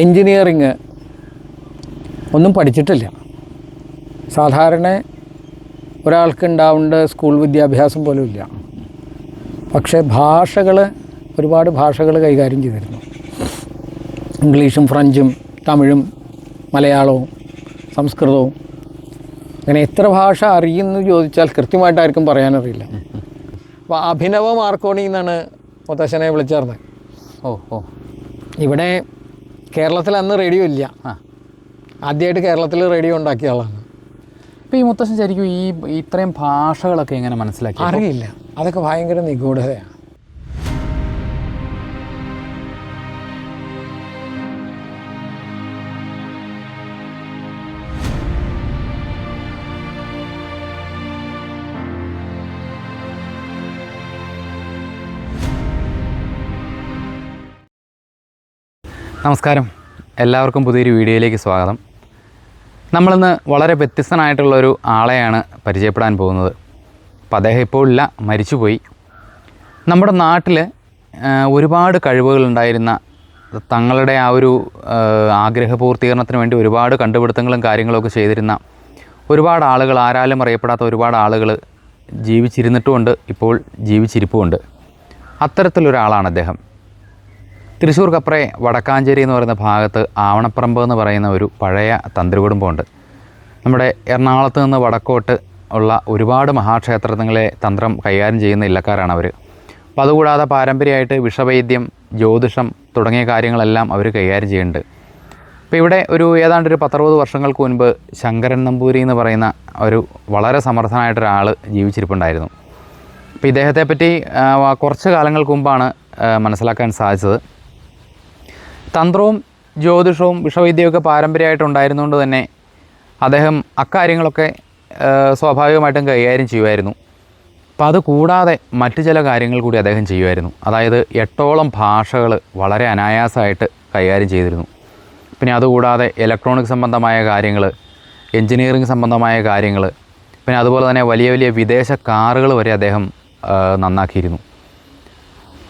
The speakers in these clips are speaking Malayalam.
എൻജിനീയറിങ് ഒന്നും പഠിച്ചിട്ടില്ല. സാധാരണ ഒരാൾക്ക് ഉണ്ടാവേണ്ട സ്കൂൾ വിദ്യാഭ്യാസം പോലും ഇല്ല. പക്ഷേ ഒരുപാട് ഭാഷകൾ കൈകാര്യം ചെയ്തിരുന്നു. ഇംഗ്ലീഷും ഫ്രഞ്ചും തമിഴും മലയാളവും സംസ്കൃതവും, അങ്ങനെ എത്ര ഭാഷ അറിയുമെന്ന് ചോദിച്ചാൽ കൃത്യമായിട്ടായിരിക്കും പറയാനറിയില്ല. അപ്പോൾ അഭിനവ മാർക്കോണി എന്നാണ് മുത്തശ്ശനെ വിളിച്ചേർന്നത്. ഇവിടെ കേരളത്തിൽ അന്ന് റേഡിയോ ഇല്ല. ആദ്യമായിട്ട് കേരളത്തിൽ റേഡിയോ ഉണ്ടാക്കിയ ആളാണ്. ഇപ്പോൾ ഈ മുത്തശ്ശൻ ശരിക്കും ഇത്രയും ഭാഷകളൊക്കെ എങ്ങനെ മനസ്സിലാക്കി? അറിയില്ല, അതൊക്കെ ഭയങ്കര നിഗൂഢതയാണ്. നമസ്കാരം, എല്ലാവർക്കും പുതിയൊരു വീഡിയോയിലേക്ക് സ്വാഗതം. നമ്മളിന്ന് വളരെ വ്യത്യസ്തനായിട്ടുള്ളൊരു ആളെയാണ് പരിചയപ്പെടാൻ പോകുന്നത്. അപ്പോൾ അദ്ദേഹം ഇപ്പോൾ ഇല്ല, മരിച്ചുപോയി. നമ്മുടെ നാട്ടിൽ ഒരുപാട് കഴിവുകളുണ്ടായിരുന്ന, തങ്ങളുടെ ആ ഒരു ആഗ്രഹപൂർത്തീകരണത്തിന് വേണ്ടി ഒരുപാട് കണ്ടുപിടുത്തങ്ങളും കാര്യങ്ങളൊക്കെ ചെയ്തിരുന്ന ഒരുപാട് ആളുകൾ, ആരാലും അറിയപ്പെടാത്ത ഒരുപാട് ആളുകൾ ജീവിച്ചിരുന്നിട്ടുമുണ്ട്, ഇപ്പോൾ ജീവിച്ചിരിപ്പുമുണ്ട്. അത്തരത്തിലൊരാളാണ് അദ്ദേഹം. തൃശ്ശൂർ കപ്രെ വടക്കാഞ്ചേരി എന്ന് പറയുന്ന ഭാഗത്ത് ആവണപ്പറമ്പ് എന്ന് പറയുന്ന ഒരു പഴയ തന്ത്രി കുടുംബമുണ്ട്. നമ്മുടെ എറണാകുളത്ത് നിന്ന് വടക്കോട്ട് ഉള്ള ഒരുപാട് മഹാക്ഷേത്രങ്ങളെ തന്ത്രം കൈകാര്യം ചെയ്യുന്ന ഇല്ലക്കാരാണ് അവർ. അപ്പോൾ അതുകൂടാതെ പാരമ്പര്യമായിട്ട് വിഷവൈദ്യം, ജ്യോതിഷം തുടങ്ങിയ കാര്യങ്ങളെല്ലാം അവർ കൈകാര്യം ചെയ്യുന്നുണ്ട്. അപ്പോൾ ഇവിടെ ഏതാണ്ട് ഒരു 10-60 വർഷങ്ങൾക്ക് മുൻപ് ശങ്കരൻ നമ്പൂരി എന്ന് പറയുന്ന ഒരു വളരെ സമർത്ഥനായിട്ടൊരാൾ ജീവിച്ചിരിപ്പുണ്ടായിരുന്നു. അപ്പോൾ ഇദ്ദേഹത്തെപ്പറ്റി കുറച്ച് കാലങ്ങൾക്ക് മുമ്പാണ് മനസ്സിലാക്കാൻ സാധിച്ചത്. തന്ത്രവും ജ്യോതിഷവും വിഷവൈദ്യമൊക്കെ പാരമ്പര്യമായിട്ടുണ്ടായിരുന്നുകൊണ്ട് തന്നെ അദ്ദേഹം അക്കാര്യങ്ങളൊക്കെ സ്വാഭാവികമായിട്ടും കൈകാര്യം ചെയ്യുമായിരുന്നു. അപ്പോൾ അതുകൂടാതെ മറ്റു ചില കാര്യങ്ങൾ കൂടി അദ്ദേഹം ചെയ്യുമായിരുന്നു. അതായത് 8ഓളം ഭാഷകൾ വളരെ അനായാസമായിട്ട് കൈകാര്യം ചെയ്തിരുന്നു. പിന്നെ അതുകൂടാതെ ഇലക്ട്രോണിക് സംബന്ധമായ കാര്യങ്ങൾ, എൻജിനീയറിംഗ് സംബന്ധമായ കാര്യങ്ങൾ, പിന്നെ അതുപോലെ തന്നെ വലിയ വലിയ വിദേശ കാറുകൾ വരെ അദ്ദേഹം നന്നാക്കിയിരുന്നു.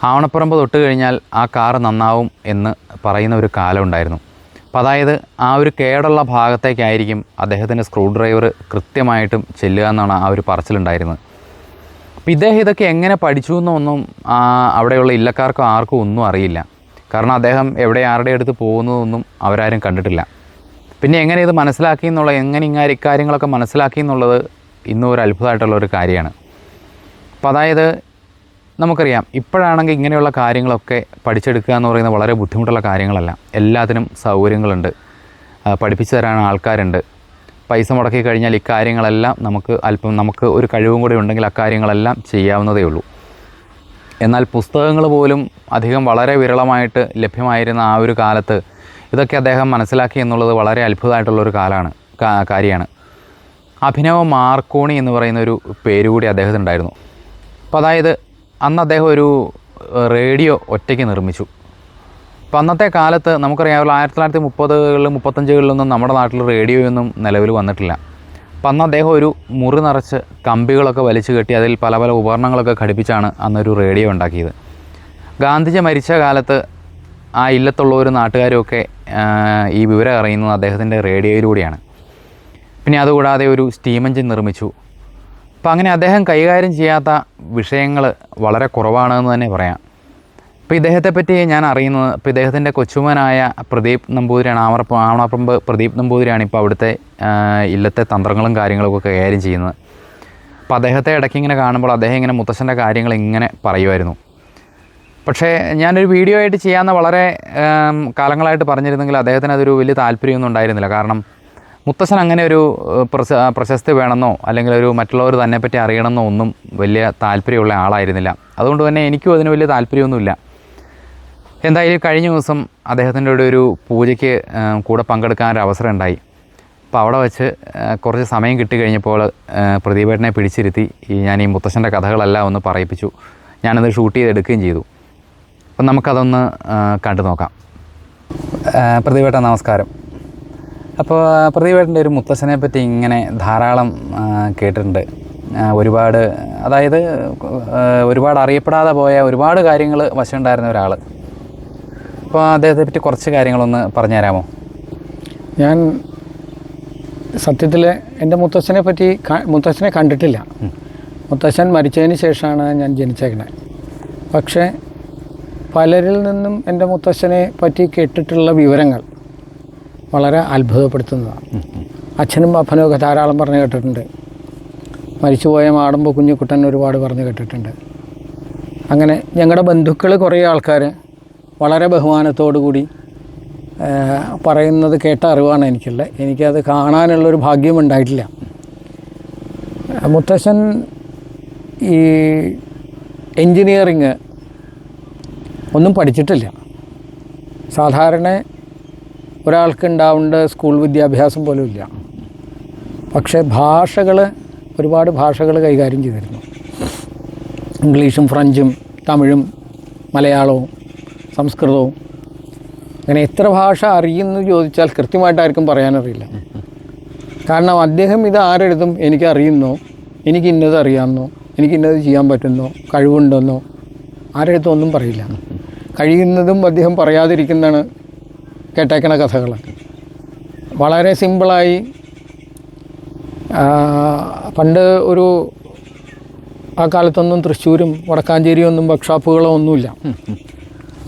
ആവണപ്പറമ്പ് തൊട്ട് കഴിഞ്ഞാൽ ആ കാറ് നന്നാവും എന്ന് പറയുന്ന ഒരു കാലം ഉണ്ടായിരുന്നു. അപ്പോൾ അതായത് ആ ഒരു കേടുള്ള ഭാഗത്തേക്കായിരിക്കും അദ്ദേഹത്തിൻ്റെ സ്ക്രൂ ഡ്രൈവർ കൃത്യമായിട്ടും ചെല്ലുക എന്നാണ് ആ ഒരു പറച്ചിലുണ്ടായിരുന്നത്. അപ്പോൾ ഇദ്ദേഹം ഇതൊക്കെ എങ്ങനെ പഠിച്ചു എന്നൊന്നും അവിടെയുള്ള ഇല്ലക്കാർക്കോ ആർക്കും ഒന്നും അറിയില്ല. കാരണം അദ്ദേഹം എവിടെ ആരുടെ അടുത്ത് പോകുന്നതൊന്നും അവരാരും കണ്ടിട്ടില്ല. പിന്നെ എങ്ങനെ ഇത് മനസ്സിലാക്കി എങ്ങനെ ഇക്കാര്യങ്ങളൊക്കെ മനസ്സിലാക്കി എന്നുള്ളത് ഇന്നും ഒരു അത്ഭുതമായിട്ടുള്ളൊരു കാര്യമാണ്. അപ്പോൾ അതായത് നമുക്കറിയാം, ഇപ്പോഴാണെങ്കിൽ ഇങ്ങനെയുള്ള കാര്യങ്ങളൊക്കെ പഠിച്ചെടുക്കുക എന്ന് പറയുന്നത് വളരെ ബുദ്ധിമുട്ടുള്ള കാര്യങ്ങളല്ല. എല്ലാത്തിനും സൗകര്യങ്ങളുണ്ട്, പഠിപ്പിച്ചു തരാൻ ആൾക്കാരുണ്ട്. പൈസ മുടക്കി കഴിഞ്ഞാൽ ഇക്കാര്യങ്ങളെല്ലാം നമുക്ക് ഒരു കഴിവും കൂടി ഉണ്ടെങ്കിൽ അക്കാര്യങ്ങളെല്ലാം ചെയ്യാവുന്നതേ ഉള്ളൂ. എന്നാൽ പുസ്തകങ്ങൾ പോലും അധികം വളരെ വിരളമായിട്ട് ലഭ്യമായിരുന്ന ആ ഒരു കാലത്ത് ഇതൊക്കെ അദ്ദേഹം മനസ്സിലാക്കി എന്നുള്ളത് വളരെ അത്ഭുതമായിട്ടുള്ളൊരു കാര്യമാണ്. അഭിനവ മാർക്കോണി എന്ന് പറയുന്ന ഒരു പേര് കൂടി അദ്ദേഹത്തിനുണ്ടായിരുന്നു. അപ്പോൾ അതായത് അന്ന് അദ്ദേഹം ഒരു റേഡിയോ ഒറ്റയ്ക്ക് നിർമ്മിച്ചു. അപ്പോൾ അന്നത്തെ കാലത്ത് നമുക്കറിയാമല്ലോ, 1930-കളിലും 35-കളിലൊന്നും നമ്മുടെ നാട്ടിൽ റേഡിയോയൊന്നും നിലവിൽ വന്നിട്ടില്ല. അപ്പോൾ അന്ന് അദ്ദേഹം ഒരു മുറി നിറച്ച് കമ്പികളൊക്കെ വലിച്ചു കെട്ടി അതിൽ പല പല ഉപകരണങ്ങളൊക്കെ ഘടിപ്പിച്ചാണ് അന്നൊരു റേഡിയോ ഉണ്ടാക്കിയത്. ഗാന്ധിജി മരിച്ച കാലത്ത് ആ ഇല്ലത്തുള്ള ഒരു നാട്ടുകാരുമൊക്കെ ഈ വിവരം അറിയുന്നത് അദ്ദേഹത്തിൻ്റെ റേഡിയോയിലൂടെയാണ്. പിന്നെ അതുകൂടാതെ ഒരു സ്റ്റീം എഞ്ചിൻ നിർമ്മിച്ചു. അപ്പോൾ അങ്ങനെ അദ്ദേഹം കൈകാര്യം ചെയ്യാത്ത വിഷയങ്ങൾ വളരെ കുറവാണെന്ന് തന്നെ പറയാം. അപ്പോൾ ഇദ്ദേഹത്തെപ്പറ്റി ഞാൻ അറിയുന്നത്, ഇപ്പോൾ ഇദ്ദേഹത്തിൻ്റെ കൊച്ചുമനായ പ്രദീപ് നമ്പൂതിരിയാണ്, ആവണപ്പറമ്പ് പ്രദീപ് നമ്പൂതിരിയാണ് ഇപ്പോൾ അവിടുത്തെ ഇല്ലത്തെ തന്ത്രങ്ങളും കാര്യങ്ങളൊക്കെ കൈകാര്യം ചെയ്യുന്നത്. അപ്പോൾ അദ്ദേഹത്തെ ഇടയ്ക്ക് ഇങ്ങനെ കാണുമ്പോൾ അദ്ദേഹം ഇങ്ങനെ മുത്തശ്ശൻ്റെ കാര്യങ്ങൾ ഇങ്ങനെ പറയുമായിരുന്നു. പക്ഷേ ഞാനൊരു വീഡിയോ ആയിട്ട് ചെയ്യാമെന്ന് വളരെ കാലങ്ങളായിട്ട് പറഞ്ഞിരുന്നെങ്കിൽ അദ്ദേഹത്തിന് അതൊരു വലിയ താല്പര്യമൊന്നും ഉണ്ടായിരുന്നില്ല. കാരണം മുത്തശ്ശൻ അങ്ങനെ ഒരു പ്രശസ്തി വേണമെന്നോ അല്ലെങ്കിൽ ഒരു മറ്റുള്ളവർ തന്നെപ്പറ്റി അറിയണമെന്നോ ഒന്നും വലിയ താല്പര്യമുള്ള ആളായിരുന്നില്ല. അതുകൊണ്ട് തന്നെ എനിക്കും അതിന് വലിയ താല്പര്യമൊന്നുമില്ല. എന്തായാലും കഴിഞ്ഞ ദിവസം അദ്ദേഹത്തിൻ്റെ ഒരു പൂജയ്ക്ക് കൂടെ പങ്കെടുക്കാനൊരു അവസരം ഉണ്ടായി. അപ്പോൾ അവിടെ വെച്ച് കുറച്ച് സമയം കിട്ടിക്കഴിഞ്ഞപ്പോൾ പ്രദീപേട്ടനെ പിടിച്ചിരുത്തി ഞാൻ ഈ മുത്തശ്ശൻ്റെ കഥകളെല്ലാം ഒന്ന് പറയിപ്പിച്ചു. ഞാനത് ഷൂട്ട് ചെയ്തെടുക്കുകയും ചെയ്തു. അപ്പം നമുക്കതൊന്ന് കണ്ടു നോക്കാം. പ്രദീപേട്ട നമസ്കാരം. അപ്പോൾ പ്രദീപേട്ടൻ്റെ ഒരു മുത്തശ്ശനെ പറ്റി ഇങ്ങനെ ധാരാളം കേട്ടിട്ടുണ്ട്. ഒരുപാട് അറിയപ്പെടാതെ പോയ ഒരുപാട് കാര്യങ്ങൾ വശമുണ്ടായിരുന്ന ഒരാൾ. അപ്പോൾ അദ്ദേഹത്തെ പറ്റി കുറച്ച് കാര്യങ്ങളൊന്ന് പറഞ്ഞു തരാമോ? ഞാൻ സത്യത്തിൽ എൻ്റെ മുത്തച്ഛനെ കണ്ടിട്ടില്ല. മുത്തച്ഛൻ മരിച്ചതിന് ശേഷമാണ് ഞാൻ ജനിച്ചേക്കണേ. പക്ഷേ പലരിൽ നിന്നും എൻ്റെ മുത്തച്ഛനെ പറ്റി കേട്ടിട്ടുള്ള വിവരങ്ങൾ വളരെ അത്ഭുതപ്പെടുത്തുന്നതാണ്. അച്ഛനും അപ്പനും ഒക്കെ ധാരാളം പറഞ്ഞു കേട്ടിട്ടുണ്ട്. മരിച്ചുപോയ മാടമ്പ് കുഞ്ഞിക്കുട്ടൻ ഒരുപാട് പറഞ്ഞു കേട്ടിട്ടുണ്ട്. അങ്ങനെ ഞങ്ങളുടെ ബന്ധുക്കൾ കുറേ ആൾക്കാർ വളരെ ബഹുമാനത്തോടു കൂടി പറയുന്നത് കേട്ട അറിവാണ് എനിക്കുള്ളത്. എനിക്കത് കാണാനുള്ളൊരു ഭാഗ്യം ഉണ്ടായിട്ടില്ല. മുത്തശ്ശൻ ഈ എൻജിനീയറിങ് ഒന്നും പഠിച്ചിട്ടില്ല. സാധാരണ ഒരാൾക്ക് ഉണ്ടാവേണ്ട സ്കൂൾ വിദ്യാഭ്യാസം പോലും ഇല്ല. പക്ഷേ ഒരുപാട് ഭാഷകൾ കൈകാര്യം ചെയ്തിരുന്നു. ഇംഗ്ലീഷും ഫ്രഞ്ചും തമിഴും മലയാളവും സംസ്കൃതവും. അങ്ങനെ എത്ര ഭാഷ അറിയുമെന്ന് ചോദിച്ചാൽ കൃത്യമായിട്ടായിരിക്കും പറയാനറിയില്ല. കാരണം അദ്ദേഹം ഇത് ആരെടുത്തും എനിക്കറിയുന്നോ, എനിക്ക് ഇന്നത് അറിയാമെന്നോ, എനിക്ക് ഇന്നത് ചെയ്യാൻ പറ്റുന്നോ, കഴിവുണ്ടെന്നോ ആരെടുത്തും ഒന്നും പറയില്ല. കഴിയുന്നതും അദ്ദേഹം പറയാതിരിക്കുന്നതാണ് കേട്ടേക്കണ കഥകൾ. വളരെ സിമ്പിളായി പണ്ട് ആ കാലത്തൊന്നും തൃശ്ശൂരും വടക്കാഞ്ചേരിയും ഒന്നും വർക്ക്ഷോപ്പുകളോ ഒന്നുമില്ല.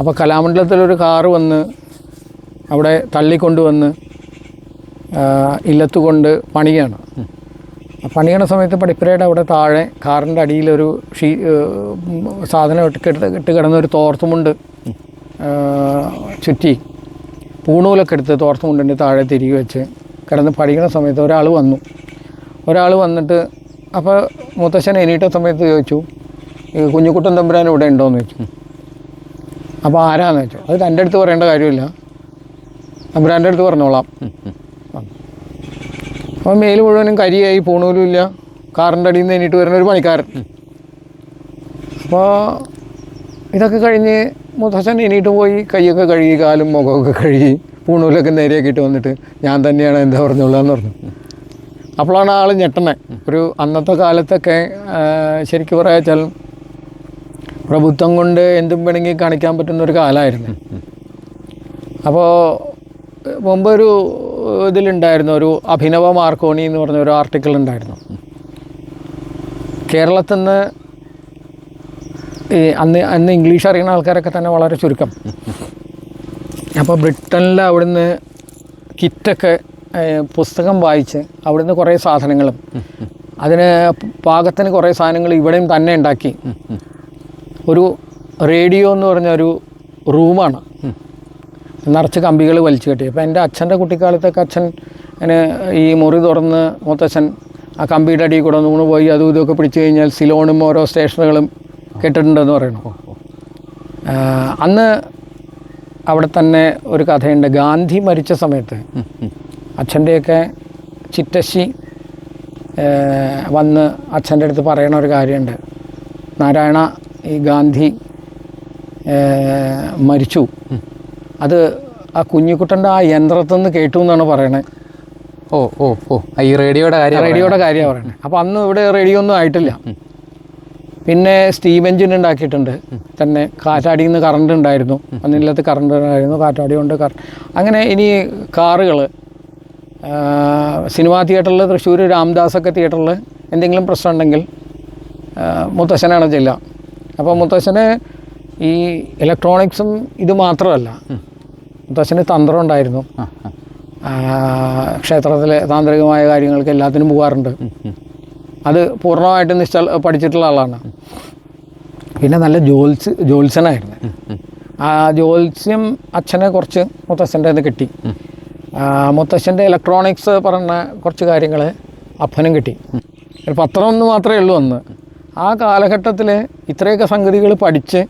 അപ്പോൾ കലാമണ്ഡലത്തിലൊരു കാറ് വന്ന് അവിടെ തള്ളിക്കൊണ്ടുവന്ന് ഇല്ലത്തുകൊണ്ട് പണിയാണ്. പണിയണ സമയത്ത് പടിപ്പുരയുടെ അവിടെ താഴെ കാറിൻ്റെ അടിയിലൊരു സാധനം ഇട്ട് കിടന്നൊരു തോർത്തുമുണ്ട് ചുറ്റി പൂണൂലൊക്കെ എടുത്ത് തോർത്തുമുണ്ടിൻ്റെ താഴെ തിരികെ വെച്ച് കിടന്ന് പഠിക്കുന്ന സമയത്ത് ഒരാൾ വന്നിട്ട് അപ്പോൾ മുത്തശ്ശൻ എണീറ്റ സമയത്ത് ചോദിച്ചു, ഈ കുഞ്ഞിക്കുട്ടൻ തമ്പുരാൻ ഇവിടെ ഉണ്ടോയെന്ന് ചോദിച്ചു. അപ്പോൾ ആരാന്ന് വെച്ചു. അത് എൻ്റെ അടുത്ത് പറയേണ്ട കാര്യമില്ല, തമ്പുരാൻ്റെ അടുത്ത് പറഞ്ഞോളാം. അപ്പോൾ മേൽ മുഴുവനും കരിയായി, പൂണൂലും ഇല്ല, കാറിൻ്റെ അടിയിൽ നിന്ന് എണീറ്റ് വരുന്ന ഒരു പണിക്കാരൻ. അപ്പോൾ ഇതൊക്കെ കഴിഞ്ഞ് മുത്തശ്ശൻ എണീറ്റ് പോയി കൈയൊക്കെ കഴുകി കാലും മുഖമൊക്കെ കഴുകി പൂണൂലൊക്കെ നേരെയാക്കിയിട്ട് വന്നിട്ട് ഞാൻ തന്നെയാണ് എന്താ പറഞ്ഞോളാന്ന് പറഞ്ഞു. അപ്പോഴാണ് ആൾ ഞെട്ടണേ. അന്നത്തെ കാലത്തൊക്കെ ശരിക്കും പറയാച്ചാൽ പ്രഭുത്വം കൊണ്ട് എന്തും വേണമെങ്കിൽ കാണിക്കാൻ പറ്റുന്നൊരു കാലമായിരുന്നു. അപ്പോൾ മുമ്പ് ഇതിലുണ്ടായിരുന്നു, ഒരു അഭിനവ മാർക്കോണി എന്ന് പറഞ്ഞ ഒരു ആർട്ടിക്കിൾ ഉണ്ടായിരുന്നു. കേരളത്തിൽ നിന്ന് അന്ന് ഇംഗ്ലീഷ് അറിയുന്ന ആൾക്കാരൊക്കെ തന്നെ വളരെ ചുരുക്കം. അപ്പോൾ ബ്രിട്ടനിൽ അവിടുന്ന് കിറ്റൊക്കെ പുസ്തകം വായിച്ച് അവിടുന്ന് കുറേ സാധനങ്ങളും അതിന് പാകത്തിന് കുറേ സാധനങ്ങൾ ഇവിടെയും തന്നെ ഉണ്ടാക്കി ഒരു റേഡിയോ എന്ന് പറഞ്ഞ ഒരു റൂമാണ് നിറച്ച് കമ്പികൾ വലിച്ചു കെട്ടി. അപ്പോൾ എൻ്റെ അച്ഛൻ്റെ കുട്ടിക്കാലത്തൊക്കെ അച്ഛൻ ഈ മുറി തുറന്ന് മുത്തച്ഛൻ ആ കമ്പിയുടെ അടിയിൽ കൂടെ ഒന്ന് പോയി അതും ഇതൊക്കെ പിടിച്ചു കഴിഞ്ഞാൽ സിലോണും ഓരോ സ്റ്റേഷനുകളും കേട്ടിട്ടുണ്ടെന്ന് പറയണു. അന്ന് അവിടെ തന്നെ ഒരു കഥയുണ്ട്. ഗാന്ധി മരിച്ച സമയത്ത് അച്ഛൻ്റെയൊക്കെ ചിറ്റശ്ശി വന്ന് അച്ഛൻ്റെ അടുത്ത് പറയണ ഒരു കാര്യമുണ്ട്. നാരായണ, ഈ ഗാന്ധി മരിച്ചു, അത് ആ കുഞ്ഞിക്കുട്ടൻ്റെ ആ യന്ത്രത്തിൽ നിന്ന് കേട്ടു എന്നാണ് പറയണത്. ഈ റേഡിയോയുടെ കാര്യമാണ് പറയണത്. അപ്പോൾ അന്ന് ഇവിടെ റേഡിയോ ഒന്നും ആയിട്ടില്ല. പിന്നെ സ്റ്റീം എഞ്ചിൻ ഉണ്ടാക്കിയിട്ടുണ്ട് തന്നെ. കാറ്റാടിയിൽ നിന്ന് കറണ്ട് ഉണ്ടായിരുന്നു, അന്നില്ലത്ത് കറണ്ട് ഉണ്ടായിരുന്നു, കാറ്റാടി കൊണ്ട് അങ്ങനെ ഇനി കാറുകൾ സിനിമാ തിയേറ്ററിൽ തൃശ്ശൂർ രാംദാസൊക്കെ തിയേറ്ററിൽ എന്തെങ്കിലും പ്രശ്നം ഉണ്ടെങ്കിൽ മുത്തശ്ശനാണ് ചെല്ലുക. അപ്പോൾ മുത്തശ്ശന് ഈ ഇലക്ട്രോണിക്സും ഇത് മാത്രമല്ല, മുത്തശ്ശന് തന്ത്രം ഉണ്ടായിരുന്നു. ക്ഷേത്രത്തിലെ താന്ത്രികമായ കാര്യങ്ങൾക്ക് എല്ലാത്തിനും പോകാറുണ്ട്. അത് പൂർണ്ണമായിട്ടും പഠിച്ചിട്ടുള്ള ആളാണ്. പിന്നെ നല്ല ജ്യോത്സ്യനായിരുന്നു. ആ ജ്യോത്സ്യം അച്ഛനെ കുറച്ച് മുത്തശ്ശൻ്റെ നിന്ന് കിട്ടി. മുത്തശ്ശൻ്റെ ഇലക്ട്രോണിക്സ് പറഞ്ഞ കുറച്ച് കാര്യങ്ങൾ അപ്പനും കിട്ടി. ഒരു പത്രം ഒന്ന് മാത്രമേ ഉള്ളൂ അന്ന്. ആ കാലഘട്ടത്തിൽ ഇത്രയൊക്കെ സംഗതികൾ പഠിച്ച്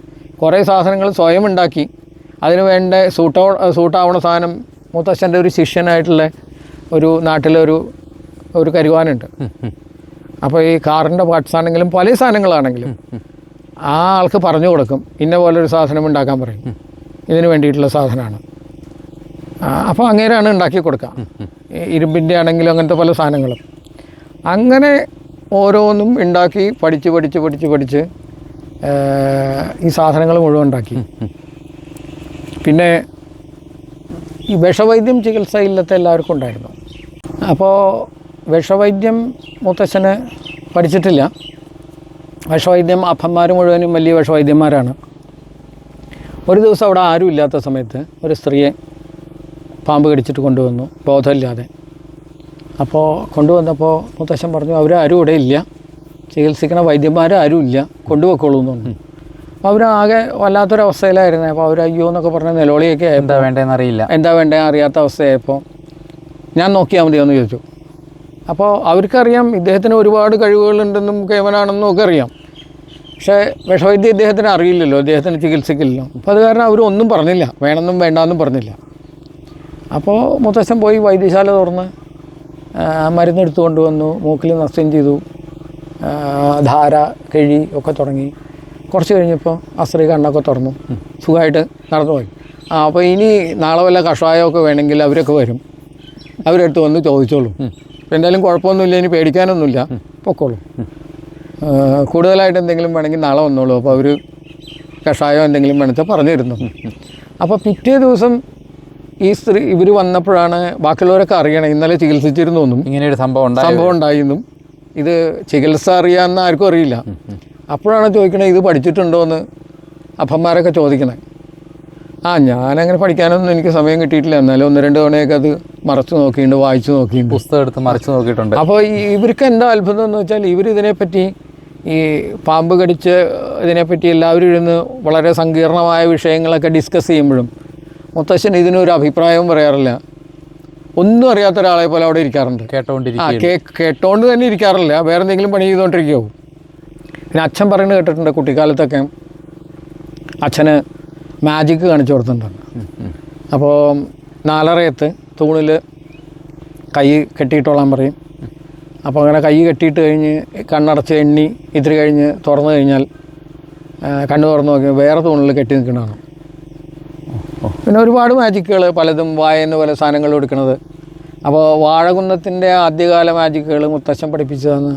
കുറേ സാധനങ്ങൾ സ്വയം ഉണ്ടാക്കി അതിന് വേണ്ട സൂട്ടാവണ സാധനം മുത്തശ്ശൻ്റെ ഒരു ശിഷ്യനായിട്ടുള്ള ഒരു നാട്ടിലൊരു കരുവാനുണ്ട്. അപ്പോൾ ഈ കാറിൻ്റെ പാർട്സ് ആണെങ്കിലും പല സാധനങ്ങളാണെങ്കിലും ആ ആൾക്ക് പറഞ്ഞു കൊടുക്കും, ഇന്ന പോലെ ഒരു സാധനം ഉണ്ടാക്കാൻ പറയും, ഇതിന് വേണ്ടിയിട്ടുള്ള സാധനമാണ്. അപ്പോൾ അങ്ങനെയാണ് ഉണ്ടാക്കി കൊടുക്കുക. ഇരുമ്പിൻ്റെ ആണെങ്കിലും അങ്ങനത്തെ പല സാധനങ്ങളും. അങ്ങനെ ഓരോന്നും ഉണ്ടാക്കി പഠിച്ച് ഈ സാധനങ്ങൾ മുഴുവൻ ഉണ്ടാക്കി. പിന്നെ ഈ വിഷവൈദ്യം ചികിത്സ ഇല്ലത്തെ എല്ലാവർക്കും ഉണ്ടായിരുന്നു. അപ്പോൾ വിഷവൈദ്യം മുത്തശ്ശന് പഠിച്ചിട്ടില്ല. വിഷവൈദ്യം അപ്പന്മാർ മുഴുവനും വലിയ വിഷവൈദ്യന്മാരാണ്. ഒരു ദിവസം അവിടെ ആരും ഇല്ലാത്ത സമയത്ത് ഒരു സ്ത്രീയെ പാമ്പ് കടിച്ചിട്ട് കൊണ്ടുവന്നു, ബോധമില്ലാതെ. അപ്പോൾ കൊണ്ടുവന്നപ്പോൾ മുത്തശ്ശൻ പറഞ്ഞു, അവരാരും ഇവിടെ ഇല്ല, ചികിത്സിക്കണ വൈദ്യന്മാരും ഇല്ല, കൊണ്ടുപോയിക്കോളൂ എന്ന് പറഞ്ഞു. അപ്പോൾ അവരാകെ വല്ലാത്തൊരവസ്ഥയിലായിരുന്നു. അപ്പോൾ അവർ അയ്യോ എന്നൊക്കെ പറഞ്ഞ നിലവിളിയൊക്കെ എന്താ വേണ്ടതെന്ന് അറിയില്ല, എന്താ വേണ്ടത് അറിയാത്ത അവസ്ഥയായപ്പോൾ ഞാൻ നോക്കിയാൽ മതിയെന്ന് ചോദിച്ചു. അപ്പോൾ അവർക്കറിയാം ഇദ്ദേഹത്തിന് ഒരുപാട് കഴിവുകളുണ്ടെന്നും കേവനാണെന്നും ഒക്കെ അറിയാം. പക്ഷേ വിഷവൈദ്യം ഇദ്ദേഹത്തിന് അറിയില്ലല്ലോ, ഇദ്ദേഹത്തിന് ചികിത്സിക്കില്ലല്ലോ. അപ്പോൾ അത് കാരണം അവരൊന്നും പറഞ്ഞില്ല, വേണമെന്നും വേണ്ടാന്നും പറഞ്ഞില്ല. അപ്പോൾ മുത്തശ്ശൻ പോയി വൈദ്യശാല തുറന്ന് മരുന്നെടുത്ത് കൊണ്ടുവന്നു, മൂക്കിൽ നസ്യം ചെയ്തു, ധാര കിഴി ഒക്കെ തുടങ്ങി. കുറച്ച് കഴിഞ്ഞപ്പോൾ ആ സ്ത്രീ കണ്ണൊക്കെ തുറന്നു, സുഖമായിട്ട് നടന്നുപോയി. അപ്പോൾ ഇനി നാളെ വല്ല കഷായമൊക്കെ വേണമെങ്കിൽ അവരൊക്കെ വരും, അവരെടുത്ത് വന്ന് ചോദിച്ചോളൂ. എന്തായാലും കുഴപ്പമൊന്നുമില്ല, ഇനി പേടിക്കാനൊന്നുമില്ല, പൊക്കോളൂ. കൂടുതലായിട്ട് എന്തെങ്കിലും വേണമെങ്കിൽ നാളെ വന്നോളൂ. അപ്പോൾ അവർ കഷായം എന്തെങ്കിലും വേണമെന്ന് പറഞ്ഞിരുന്നു. അപ്പോൾ പിറ്റേ ദിവസം ഈ സ്ത്രീ ഇവർ വന്നപ്പോഴാണ് ബാക്കിയുള്ളവരൊക്കെ അറിയണം ഇന്നലെ ചികിത്സിച്ചിരുന്നു എന്നും ഇങ്ങനെയൊരു സംഭവം ഉണ്ടായെന്നും ഇത് ചികിത്സ അറിയാമെന്ന് ആർക്കും അറിയില്ല. അപ്പോഴാണ് ചോദിക്കണത് ഇത് പഠിച്ചിട്ടുണ്ടോ എന്ന് അപ്പന്മാരൊക്കെ ചോദിക്കണേ. ഞാനങ്ങനെ പഠിക്കാനൊന്നും എനിക്ക് സമയം കിട്ടിയിട്ടില്ല, എന്നാലും 1-2 തവണയൊക്കെ അത് മറച്ചു നോക്കിയിട്ടുണ്ട്, വായിച്ചു നോക്കിയിട്ടുണ്ട്, പുസ്തകം എടുത്ത് മറിച്ച് നോക്കിയിട്ടുണ്ട്. അപ്പോൾ ഇവർക്ക് എന്താ അത്ഭുതം എന്ന് വെച്ചാൽ ഇവരിതിനെപ്പറ്റി ഈ പാമ്പ് കടിച്ച് ഇതിനെപ്പറ്റി എല്ലാവരും ഇരുന്ന് വളരെ സങ്കീർണമായ വിഷയങ്ങളൊക്കെ ഡിസ്കസ് ചെയ്യുമ്പോഴും മുത്തശ്ശൻ ഇതിനൊരു അഭിപ്രായവും പറയാറില്ല. ഒന്നും അറിയാത്ത ഒരാളെ പോലെ അവിടെ ഇരിക്കാറുണ്ട്, കേട്ടോണ്ട് തന്നെ ഇരിക്കാറില്ല, വേറെ എന്തെങ്കിലും പണി ചെയ്തുകൊണ്ടിരിക്കുമോ. പിന്നെ അച്ഛൻ പറയുന്നത് കേട്ടിട്ടുണ്ട്, കുട്ടിക്കാലത്തൊക്കെ അച്ഛന് മാജിക്ക് കാണിച്ചു കൊടുത്തിട്ടുണ്ട്. അപ്പോൾ 4:30 തൂണിൽ കൈ കെട്ടിയിട്ടോളാൻ പറയും. അപ്പോൾ അങ്ങനെ കൈ കെട്ടിയിട്ട് കഴിഞ്ഞ് കണ്ണടച്ച് എണ്ണി ഇത്തിരി കഴിഞ്ഞ് തുറന്നു കഴിഞ്ഞാൽ കണ്ണ് തുറന്ന് നോക്കി വേറെ തൂണിൽ കെട്ടി നിൽക്കണതാണ്. പിന്നെ ഒരുപാട് മാജിക്കുകൾ പലതും വായെന്ന് പല സാധനങ്ങൾ എടുക്കുന്നത്. അപ്പോൾ വാഴകുന്നത്തിൻ്റെ ആദ്യകാല മാജിക്കുകൾ മുത്തശ്ശൻ പഠിപ്പിച്ചതെന്ന്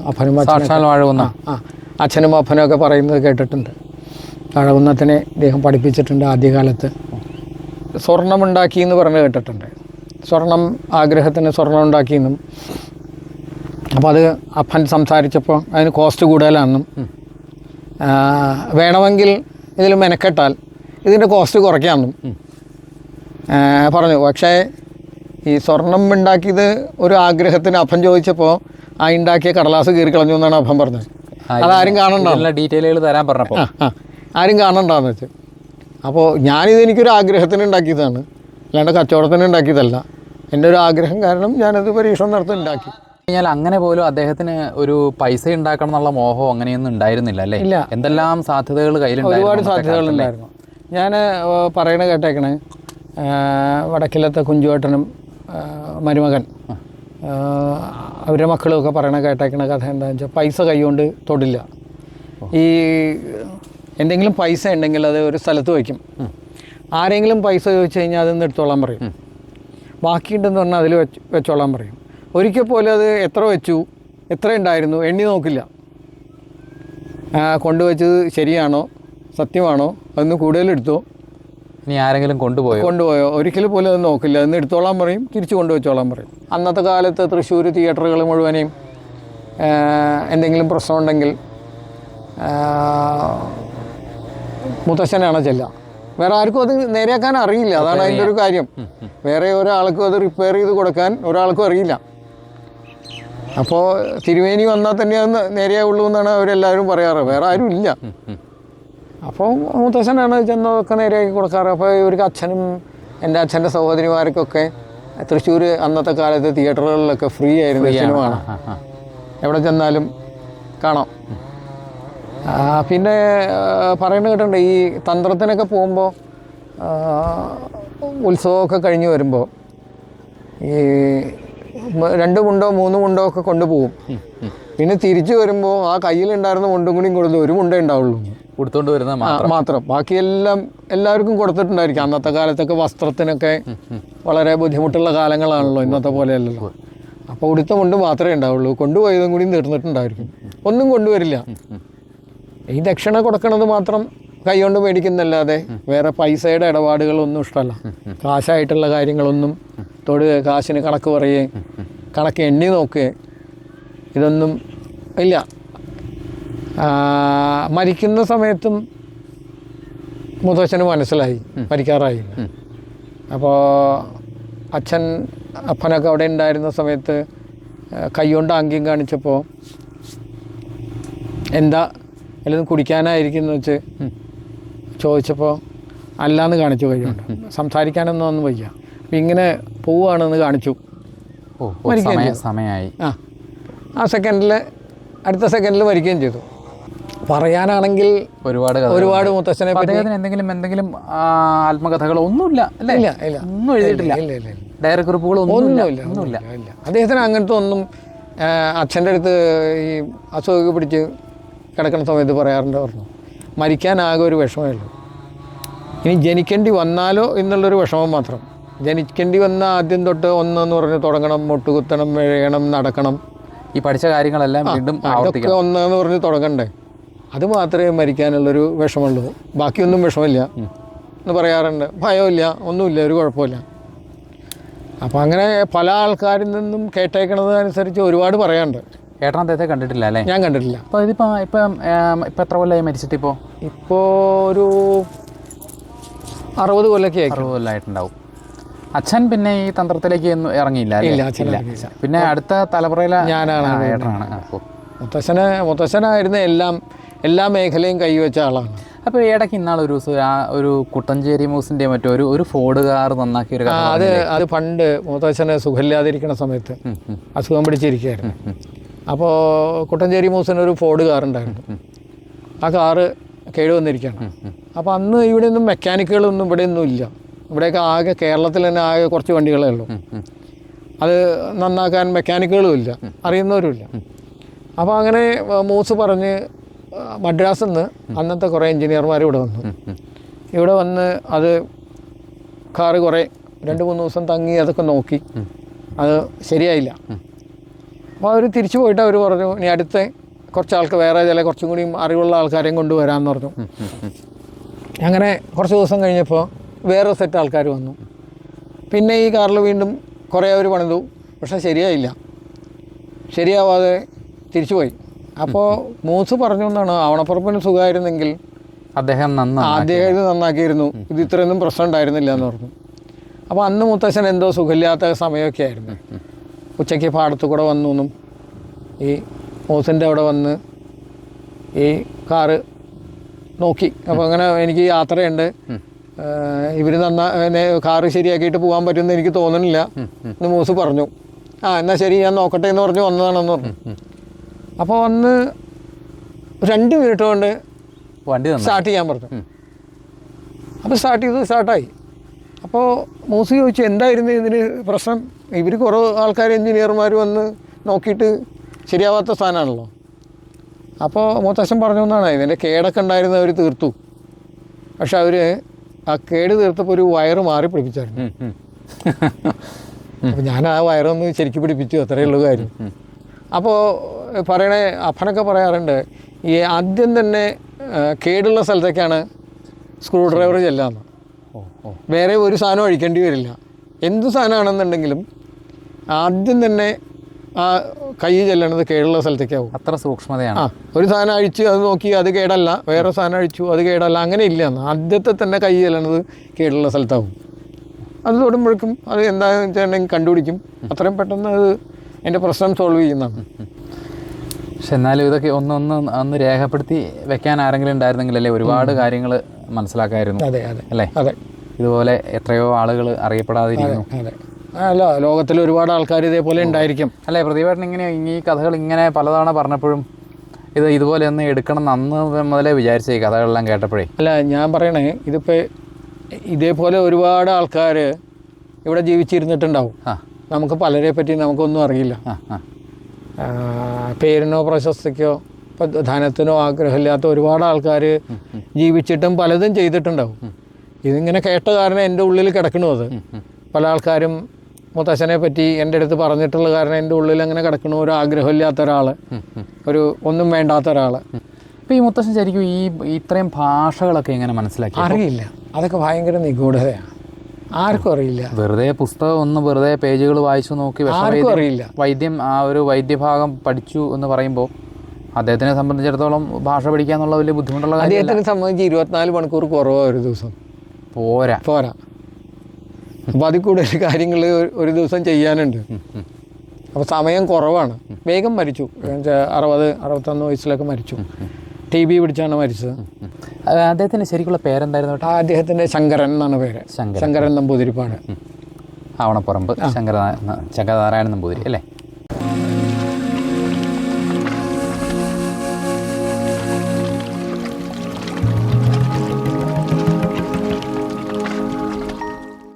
അച്ഛനും അപ്പനും ഒക്കെ പറയുന്നത് കേട്ടിട്ടുണ്ട്. വാഴകുന്നത്തിനെ ഇദ്ദേഹം പഠിപ്പിച്ചിട്ടുണ്ട് ആദ്യകാലത്ത്. സ്വർണ്ണമുണ്ടാക്കി എന്ന് പറഞ്ഞ് കേട്ടിട്ടുണ്ട്. ആഗ്രഹത്തിന് സ്വർണ്ണം ഉണ്ടാക്കിയെന്നും. അപ്പോൾ അത് അപ്പൻ സംസാരിച്ചപ്പോൾ അതിന് കോസ്റ്റ് കൂടുതലാണെന്നും വേണമെങ്കിൽ ഇതിൽ മെനക്കെട്ടാൽ ഇതിൻ്റെ കോസ്റ്റ് കുറയ്ക്കാമെന്നും പറഞ്ഞു. പക്ഷേ ഈ സ്വർണം ഉണ്ടാക്കിയത് ഒരു ആഗ്രഹത്തിന് അപ്പൻ ചോദിച്ചപ്പോൾ ആ ഉണ്ടാക്കിയ കടലാസ് കീറി കളഞ്ഞു എന്നാണ് അപ്പൻ പറഞ്ഞത്. അതാരും കാണണ്ട, ഡീറ്റെയിലുകൾ തരാൻ പറഞ്ഞപ്പോൾ ആരും കാണണ്ടെന്ന് വെച്ച്. അപ്പോൾ എനിക്കൊരു ആഗ്രഹത്തിന് ഉണ്ടാക്കിയതാണ്, അല്ലാണ്ട് കച്ചവടത്തിന് ഉണ്ടാക്കിയതല്ല. എൻ്റെ ഒരു ആഗ്രഹം കാരണം ഞാനത് പരീക്ഷണം നടത്തി ഉണ്ടാക്കി. കഴിഞ്ഞാൽ അങ്ങനെ പോലും അദ്ദേഹത്തിന് ഒരു പൈസ ഉണ്ടാക്കണം എന്നുള്ള മോഹം അങ്ങനെയൊന്നും ഉണ്ടായിരുന്നില്ല അല്ലേ? ഇല്ല, എന്തെല്ലാം സാധ്യതകൾ കയ്യിലുണ്ടായിരുന്നു, ഒരുപാട് സാധ്യതകളുണ്ടായിരുന്നു. ഞാൻ പറയണ കേട്ടേക്കണേ, വടക്കിലത്തെ കുഞ്ചുവേട്ടനും മരുമകൻ അവരുടെ മക്കളുമൊക്കെ പറയണ കേട്ടേക്കണ കഥ എന്താണെന്ന് വെച്ചാൽ പൈസ കൈകൊണ്ട് തൊടില്ല. ഈ എന്തെങ്കിലും പൈസ ഉണ്ടെങ്കിൽ അത് ഒരു സ്ഥലത്ത് വയ്ക്കും. ആരെങ്കിലും പൈസ ചോദിച്ചു കഴിഞ്ഞാൽ അതിൽ നിന്ന് എടുത്തോളാൻ പറയും. ബാക്കിയുണ്ടെന്ന് പറഞ്ഞാൽ അതിൽ വെച്ചോളാൻ പറയും. ഒരിക്കൽ പോലും അത് എത്ര വെച്ചു, എത്ര ഉണ്ടായിരുന്നു എണ്ണി നോക്കില്ല. കൊണ്ടുവച്ചത് ശരിയാണോ, സത്യമാണോ, അതൊന്ന് കൂടുതലെടുത്തോ, ഇനി ആരെങ്കിലും കൊണ്ടുപോയോ ഒരിക്കലും പോലും അത് നോക്കില്ല. അതൊന്ന് എടുത്തോളാൻ പറയും, തിരിച്ച് കൊണ്ടുവച്ചോളാൻ പറയും. അന്നത്തെ കാലത്ത് തൃശ്ശൂർ തിയേറ്ററുകൾ മുഴുവനെയും എന്തെങ്കിലും പ്രശ്നമുണ്ടെങ്കിൽ മുത്തശ്ശനാണ് ചെല്ലുക. വേറെ ആർക്കും അത് നേരെയാക്കാൻ അറിയില്ല. അതാണ് അതിൻ്റെ ഒരു കാര്യം. വേറെ ഒരാൾക്കും അത് റിപ്പയർ ചെയ്ത് കൊടുക്കാൻ ഒരാൾക്കും അറിയില്ല. അപ്പോൾ തിരുവേനി വന്നാൽ തന്നെ അത് നേരെയാവുള്ളൂ എന്നാണ് അവരെല്ലാവരും പറയാറ്. വേറെ ആരും ഇല്ല. അപ്പോൾ മുത്തശ്ശനാണ് ചെന്നതൊക്കെ നേരെയാക്കി കൊടുക്കാറ്. അപ്പോൾ ഇവർക്ക് അച്ഛനും എൻ്റെ അച്ഛൻ്റെ സഹോദരിമാർക്കൊക്കെ തൃശ്ശൂർ അന്നത്തെ കാലത്ത് തിയേറ്ററുകളിലൊക്കെ ഫ്രീ ആയിരുന്നു സിനിമ കാണാം. എവിടെ ചെന്നാലും കാണാം. പിന്നെ പറയുന്നത് കേട്ടിട്ടുണ്ട്, ഈ തന്ത്രത്തിനൊക്കെ പോകുമ്പോൾ ഉത്സവമൊക്കെ കഴിഞ്ഞ് വരുമ്പോൾ ഈ 2 മുണ്ടോ 3 മുണ്ടോ ഒക്കെ കൊണ്ടുപോകും. പിന്നെ തിരിച്ചു വരുമ്പോൾ ആ കയ്യിലുണ്ടായിരുന്ന മുണ്ടും കൂടിയും കൊടുത്ത് 1 മുണ്ടേ ഉണ്ടാവുള്ളൂ കൊടുത്തുകൊണ്ട് വരുന്നത് മാത്രം. ബാക്കിയെല്ലാം എല്ലാവർക്കും കൊടുത്തിട്ടുണ്ടായിരിക്കും. അന്നത്തെ കാലത്തൊക്കെ വസ്ത്രത്തിനൊക്കെ വളരെ ബുദ്ധിമുട്ടുള്ള കാലങ്ങളാണല്ലോ, ഇന്നത്തെ പോലെയല്ലല്ലോ. അപ്പോൾ ഉടുത്ത മുണ്ട് മാത്രമേ ഉണ്ടാവുള്ളൂ. കൊണ്ടുപോയതും കൂടി തീർന്നിട്ടുണ്ടായിരിക്കും. ഒന്നും കൊണ്ടുവരില്ല. ഈ ദക്ഷിണ കൊടുക്കണത് മാത്രം കൈകൊണ്ട് മേടിക്കുന്നല്ലാതെ വേറെ പൈസയുടെ ഇടപാടുകളൊന്നും ഇഷ്ടമല്ല. കാശായിട്ടുള്ള കാര്യങ്ങളൊന്നും കാശിന് കണക്ക് പറയുകയും കണക്ക് എണ്ണി നോക്കുകയും ഇതൊന്നും ഇല്ല. മരിക്കുന്ന സമയത്തും മുത്തച്ഛന് മനസ്സിലായി മരിക്കാറായി. അപ്പോൾ അപ്പനൊക്കെ അവിടെ ഉണ്ടായിരുന്ന സമയത്ത് കൈകൊണ്ട് ആംഗ്യം കാണിച്ചപ്പോൾ എന്താ വല്ലതും കുടിക്കാനായിരിക്കുന്നു വെച്ച് ചോദിച്ചപ്പോൾ അല്ലാന്ന് കാണിച്ചു കൈകൊണ്ട്. സംസാരിക്കാനൊന്നും വയ്യ. അപ്പം ഇങ്ങനെ പോവുകയാണെന്ന് കാണിച്ചു. സമയമായി. ആ സെക്കൻഡിൽ അടുത്ത സെക്കൻഡിൽ മരിക്കുകയും ചെയ്തു. പറയാനാണെങ്കിൽ ഒരുപാട് മുത്തച്ഛനെ പറ്റി എന്തെങ്കിലും ആത്മകഥകളോ ഒന്നുമില്ല അല്ലേ? ഇല്ല ഇല്ല, ഒന്നും എഴുതിയിട്ടില്ല. ഡയറി കുറിപ്പുകളോ ഒന്നുമില്ല. അദ്ദേഹത്തിന് അങ്ങനത്തെ ഒന്നും അച്ഛൻ്റെ അടുത്ത് ഈ അസുഖമൊക്കെ പിടിച്ച് കിടക്കുന്ന സമയത്ത് പറഞ്ഞു മരിക്കാനാകെ ഒരു വിഷമമേ ഉള്ളൂ. ഇനി ജനിക്കേണ്ടി വന്നാലോ എന്നുള്ളൊരു വിഷമം മാത്രം. ജനിക്കേണ്ടി വന്ന ആദ്യം തൊട്ട് ഒന്നെന്ന് പറഞ്ഞ് തുടങ്ങണം, മുട്ടുകുത്തണം, മെഴയണം, നടക്കണം, ഈ പഠിച്ച കാര്യങ്ങളെല്ലാം വീണ്ടും അതൊക്കെ ഒന്നെന്ന് പറഞ്ഞ് തുടങ്ങണ്ടേ. അത് മാത്രമേ മരിക്കാനുള്ളൊരു വിഷമമുള്ളൂ. ബാക്കിയൊന്നും വിഷമമില്ല എന്ന് പറയാറുണ്ട്. ഭയമില്ല, ഒന്നുമില്ല, ഒരു കുഴപ്പമില്ല. അപ്പോൾ അങ്ങനെ പല ആൾക്കാരിൽ നിന്നും കേട്ടേക്കണത് അനുസരിച്ച് ഒരുപാട് പറയാനുണ്ട്. ഏട്ടൻ അദ്ദേഹത്തെ കണ്ടിട്ടില്ല അല്ലേ? ഞാൻ കണ്ടിട്ടില്ല. അപ്പോൾ ഇപ്പം എത്ര കൊല്ലമായി മരിച്ചിട്ടിപ്പോൾ? ഇപ്പോൾ ഒരു 60 കൊല്ലമൊക്കെ 60 കൊല്ലമായിട്ടുണ്ടാവും. അച്ഛൻ പിന്നെ ഈ തന്ത്രത്തിലേക്ക് ഒന്നും ഇറങ്ങിയില്ല? ഇല്ല. പിന്നെ അടുത്ത തലമുറയിലെ ഞാനാണ്, ഏട്ടനാണ്. മുത്തശ്ശനായിരുന്ന എല്ലാ മേഖലയും കൈവച്ച ആളാണ്. അപ്പോൾ ഇടയ്ക്ക് ഇന്നാളൊരു ദിവസം ഒരു കുട്ടഞ്ചേരി മൂസിൻ്റെ മറ്റോ ഒരു ഫോർഡ് കാർ നന്നാക്കിയ ഒരു അത് പണ്ട് മുത്തശ്ശന് സുഖമില്ലാതിരിക്കുന്ന സമയത്ത് അസുഖം പിടിച്ചിരിക്കുകയായിരുന്നു. അപ്പോൾ കുട്ടഞ്ചേരി മൂസിനൊരു ഫോർഡ് കാറുണ്ടായിരുന്നു. ആ കാറ് കേടുവന്നിരിക്കുകയാണ്. അപ്പോൾ അന്ന് ഇവിടെ ഒന്നും മെക്കാനിക്കുകളൊന്നും ഇവിടെയൊന്നും ഇല്ല. ഇവിടെയൊക്കെ ആകെ കേരളത്തിൽ തന്നെ ആകെ കുറച്ച് വണ്ടികളേ ഉള്ളൂ. അത് നന്നാക്കാൻ മെക്കാനിക്കുകളും ഇല്ല, അറിയുന്നവരുമില്ല. അപ്പോൾ അങ്ങനെ മൂസ് പറഞ്ഞ് മദ്രാസിൽ നിന്ന് അന്നത്തെ കുറേ എൻജിനീയർമാർ ഇവിടെ വന്ന് അത് കാറ് കുറേ 2-3 ദിവസം തങ്ങി അതൊക്കെ നോക്കി. അത് ശരിയായില്ല. അപ്പോൾ അവർ തിരിച്ചു പോയിട്ട് അവർ പറഞ്ഞു ഇനി അടുത്ത കുറച്ച് ആൾക്ക് വേറെ കുറച്ചും കൂടി അറിവുള്ള ആൾക്കാരെയും കൊണ്ടുവരാമെന്ന് പറഞ്ഞു. അങ്ങനെ കുറച്ച് ദിവസം കഴിഞ്ഞപ്പോൾ വേറെ സെറ്റ് ആൾക്കാർ വന്നു. പിന്നെ ഈ കാറിൽ വീണ്ടും കുറേ അവർ പണിതു. പക്ഷെ ശരിയാവാതെ തിരിച്ചു പോയി. അപ്പോൾ മൂസ് പറഞ്ഞു എന്നാണ്, ആവണപ്പുറപ്പിന് സുഖമായിരുന്നെങ്കിൽ അദ്ദേഹം നന്നാക്കിയിരുന്നു, ഇത് ഇത്രയൊന്നും പ്രശ്നം ഉണ്ടായിരുന്നില്ല എന്ന് പറഞ്ഞു. അപ്പോൾ അന്ന് മുത്തശ്ശൻ എന്തോ സുഖമില്ലാത്ത സമയമൊക്കെ ആയിരുന്നു. ഉച്ചയ്ക്ക് പാടത്തു കൂടെ വന്നു ഈ മൂസിൻ്റെ അവിടെ വന്ന് ഈ കാറ് നോക്കി. അപ്പോൾ അങ്ങനെ എനിക്ക് യാത്രയുണ്ട്, ഇവർ കാറ് ശരിയാക്കിയിട്ട് പോകാൻ പറ്റുമെന്ന് എനിക്ക് തോന്നുന്നില്ല എന്ന് മൂസ് പറഞ്ഞു. എന്നാൽ ശരി ഞാൻ നോക്കട്ടെ എന്ന് പറഞ്ഞ് വന്നതാണെന്ന് പറഞ്ഞു. അപ്പോൾ വന്ന് 2 മിനിറ്റ് കൊണ്ട് വണ്ടി സ്റ്റാർട്ട് ചെയ്യാൻ പറഞ്ഞു. അപ്പോൾ സ്റ്റാർട്ടായി. അപ്പോൾ മൂസ് ചോദിച്ചു എന്തായിരുന്നു ഇതിന് പ്രശ്നം? ഇവർ കുറേ ആൾക്കാർ എൻജിനീയർമാർ വന്ന് നോക്കിയിട്ട് ശരിയാവാത്ത സാധനമാണല്ലോ. അപ്പോൾ മുത്തശ്ശൻ പറഞ്ഞു എന്നാണ്, ഇതിൻ്റെ കേടൊക്കെ ഉണ്ടായിരുന്ന അവർ തീർത്തു. പക്ഷെ അവർ ആ കേട് തീർത്തപ്പോൾ ഒരു വയറ് മാറി പിടിപ്പിച്ചായിരുന്നു. അപ്പോൾ ഞാൻ ആ വയറൊന്ന് ശരിക്കും പിടിപ്പിച്ചു, അത്രയേ ഉള്ളൂ കാര്യം. അപ്പോൾ അപ്പനൊക്കെ പറയാറുണ്ട്, ഈ ആദ്യം തന്നെ കേടുള്ള സ്ഥലത്തേക്കാണ് സ്ക്രൂ ഡ്രൈവർ ചെല്ലാന്ന്. വേറെ ഒരു സാധനം അഴിക്കേണ്ടി വരില്ല. എന്ത് സാധനമാണെന്നുണ്ടെങ്കിലും ആദ്യം തന്നെ ആ കൈ ചെല്ലണത് കേടുള്ള സ്ഥലത്തേക്കാവും. അത്ര സൂക്ഷ്മതയാണ്. ഒരു സാധനം അഴിച്ച് അത് നോക്കി അത് കേടല്ല, വേറെ സാധനം അഴിച്ചു അത് കേടല്ല, അങ്ങനെ ഇല്ല. ആദ്യത്തെ തന്നെ കൈ ചെല്ലണത് കേടുള്ള സ്ഥലത്താവും. അത് തൊടുമ്പോഴേക്കും അത് എന്താണെന്ന് വെച്ചിട്ടുണ്ടെങ്കിൽ കണ്ടുപിടിക്കും. അത്രയും പെട്ടെന്ന് അത് എൻ്റെ പ്രശ്നം സോൾവ് ചെയ്യുന്നതാണ്. പക്ഷെ എന്നാലും ഇതൊക്കെ ഒന്ന് രേഖപ്പെടുത്തി വെക്കാൻ ആരെങ്കിലും ഉണ്ടായിരുന്നെങ്കിലല്ലേ ഒരുപാട് കാര്യങ്ങൾ മനസ്സിലാക്കായിരുന്നു. അല്ലേ? ഇതുപോലെ എത്രയോ ആളുകൾ അറിയപ്പെടാതിരിക്കുന്നു. അല്ല, ലോകത്തിൽ ഒരുപാട് ആൾക്കാർ ഇതേപോലെ ഉണ്ടായിരിക്കും. അല്ലേ? പ്രദീപേട്ടൻ ഇങ്ങനെ ഈ കഥകൾ ഇങ്ങനെ പലതവണ പറഞ്ഞപ്പോഴും ഇതുപോലെ ഒന്ന് എടുക്കണം അന്ന് മുതലേ വിചാരിച്ചേ ഈ കഥകളെല്ലാം കേട്ടപ്പോഴേ. അല്ല, ഞാൻ പറയണേ, ഇതിപ്പോൾ ഇതേപോലെ ഒരുപാട് ആൾക്കാർ ഇവിടെ ജീവിച്ചിരുന്നിട്ടുണ്ടാവും. നമുക്ക് പലരെ പറ്റി നമുക്കൊന്നും അറിയില്ല. പേരിനോ പ്രശസ്തിക്കോ ധനത്തിനോ ആഗ്രഹമില്ലാത്ത ഒരുപാട് ആൾക്കാർ ജീവിച്ചിട്ടും പലതും ചെയ്തിട്ടുണ്ടാവും. ഇതിങ്ങനെ കേട്ട കാരണം എൻ്റെ ഉള്ളിൽ കിടക്കണു. അത് പല ആൾക്കാരും മുത്തശ്ശനെ പറ്റി എൻ്റെ അടുത്ത് പറഞ്ഞിട്ടുള്ള കാരണം എൻ്റെ ഉള്ളിൽ അങ്ങനെ കിടക്കണു. ഒരു ആഗ്രഹമില്ലാത്ത ഒരാൾ, ഒന്നും വേണ്ടാത്ത ഒരാൾ. അപ്പോൾ ഈ മുത്തശ്ശൻ ശരിക്കും ഈ ഇത്രയും ഭാഷകളൊക്കെ എങ്ങനെ മനസ്സിലാക്കി? അറിയില്ല, അതൊക്കെ ഭയങ്കര നിഗൂഢതയാണ്, ആർക്കും അറിയില്ല. വെറുതെ പുസ്തകം ഒന്ന് വെറുതെ പേജുകൾ വായിച്ചു നോക്കി ആർക്കും അറിയില്ല. വൈദ്യം ആ ഒരു വൈദ്യഭാഗം പഠിച്ചു എന്ന് പറയുമ്പോൾ അദ്ദേഹത്തിനെ സംബന്ധിച്ചിടത്തോളം ഭാഷ പഠിക്കുക എന്നുള്ള വലിയ ബുദ്ധിമുട്ടുള്ള കാര്യം. അദ്ദേഹത്തിനെ സംബന്ധിച്ച് 24 മണിക്കൂർ കുറവാണ് ഒരു ദിവസം, പോരാ. അപ്പോൾ അതിൽ കൂടുതൽ കാര്യങ്ങൾ ഒരു ദിവസം ചെയ്യാനുണ്ട്. അപ്പോൾ സമയം കുറവാണ്. വേഗം മരിച്ചു, 60-61 വയസ്സിലൊക്കെ മരിച്ചു. TB പിടിച്ചാണ് മരിച്ചത്. അദ്ദേഹത്തിൻ്റെ ശരിക്കുള്ള പേരെന്തായിരുന്നു? അദ്ദേഹത്തിൻ്റെ ശങ്കരൻ എന്നാണ് പേര്. ശങ്കരൻ നമ്പൂതിരിപ്പാട്, ആവണപ്പറമ്പ് ശങ്കരനാരായണൻ നമ്പൂതിരി അല്ലേ?